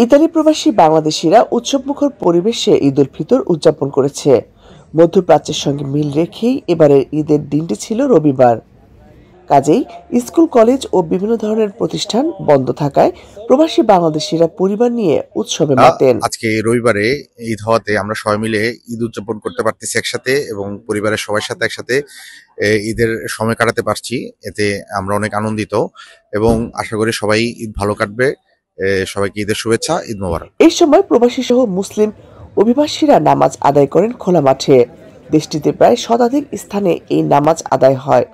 Italy প্রবাসী বাংলাদেশিরা উৎসবমুখর পরিবেশে ঈদ উল ফিতর উদযাপন করেছে। মধ্যপ্রাচ্যের সঙ্গে মিল রেখেই এবারের ঈদের দিনটি ছিল রবিবার। কাজেই স্কুল, কলেজ ও বিভিন্ন ধরনের প্রতিষ্ঠান বন্ধ থাকায় প্রবাসী বাংলাদেশিরা পরিবার নিয়ে উৎসবে মেতেন। আজকে রবিবারে ঈদ হওয়াতে আমরা সবাই মিলে ঈদ উদযাপন করতে পারতেছি একসাথে, এবং পরিবারের সবার সাথে একসাথে ঈদের সময় কাটাতে পারছি। এতে আমরা অনেক আনন্দিত এবং আশা করি সবাই ঈদ ভালো কাটবে। সবাইকে ঈদের শুভেচ্ছা, ঈদ মোবারক। এই সময় প্রবাসী সহ মুসলিম অভিবাসীরা নামাজ আদায় করেন খোলা মাঠে। দেশটিতে প্রায় শতাধিক স্থানে এই নামাজ আদায় হয়।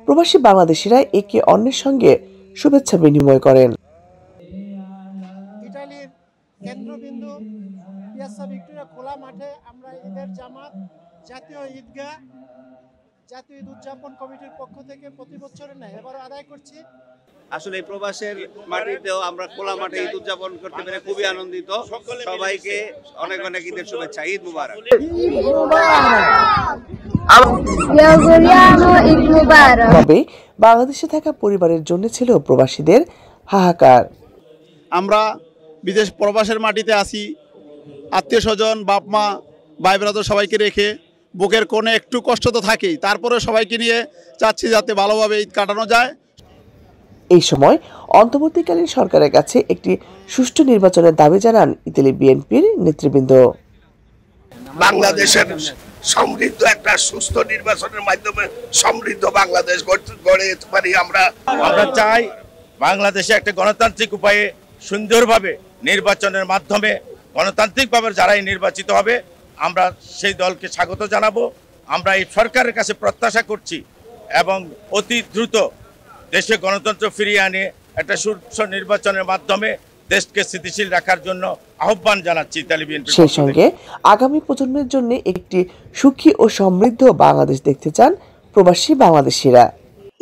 প্রবাসী বাংলাদেশিরা একে অন্যের সঙ্গে শুভেচ্ছা বিনিময় করেন। ইতালির কেন্দ্রবিন্দু পিয়াসা ভিক্টোরিয়া খোলা মাঠে আমরা ঈদের জামাত জাতীয় ঈদগাহ জাতীয় ঈদ উদযাপন কমিটির পক্ষ থেকে প্রতি বছরের ন্যায় এবারও আদায় করছি। আসলে এই প্রবাসের মাটিতেও আমরা খোলা মাঠে ঈদ উদযাপন করতে পেরে খুবই আনন্দিত। সবাইকে অনেক অনেক ঈদের শুভেচ্ছা, ঈদ মুবারক। তবে বাংলাদেশে থাকা পরিবারের জন্য ছিল প্রবাসীদের হাহাকার। আমরা বিদেশ প্রবাসের মাটিতে আসি, আত্মীয় স্বজন, বাপ মা, ভাই ব্রাদার সবাইকে রেখে বুকের কোণে একটু কষ্ট তো থাকেই, তারপরে সবাইকে নিয়ে চাচ্ছি যাতে ভালোভাবে ঈদ কাটানো যায়। এই সময় অন্তর্বর্তীকালীন সরকারের কাছে একটি সুষ্ঠু নির্বাচনের দাবি জানান ইতালি বিএনপির নেতৃবৃন্দ। বাংলাদেশের সমৃদ্ধ একটা সুস্থ নির্বাচনের মাধ্যমে সমৃদ্ধ বাংলাদেশ গড়ে পারি। আমরা চাই বাংলাদেশে একটা গণতান্ত্রিক উপায়ে সুন্দরভাবে নির্বাচনের মাধ্যমে গণতান্ত্রিকভাবে যারাই নির্বাচিত হবে আমরা সেই দলকে স্বাগত জানাবো। আমরা এই সরকারের কাছে প্রত্যাশা করছি এবং অতি দ্রুত দেশে গণতন্ত্র ফিরিয়ে আনে একটা সুষ্ঠু নির্বাচনের মাধ্যমে দেশকে স্থিতিশীল রাখার জন্য আহ্বান জানাচ্ছি ইতালি বিএনপি। সেই সঙ্গে আগামী প্রজন্মের জন্য একটি সুখী ও সমৃদ্ধ বাংলাদেশ দেখতে চান প্রবাসী বাংলাদেশিরা।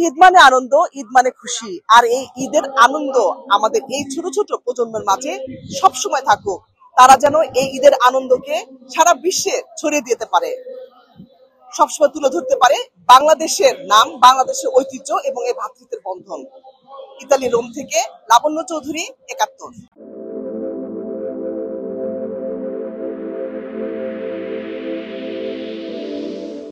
ঈদ মানে আনন্দ, ঈদ মানে খুশি, আর এই ঈদের আনন্দ আমাদের এই ছোট ছোট প্রজন্মের মাঝে সবসময় থাকুক। তারা যেন এই ঈদের আনন্দকে সারা বিশ্বে ছড়িয়ে দিতে পারে, সবসময় তুলে ধরতে পারে বাংলাদেশের নাম, বাংলাদেশের ঐতিহ্য এবং এই ভ্রাতৃত্বের বন্ধন। ইতালি রোম থেকে লাবণ্য চৌধুরী, ৭১।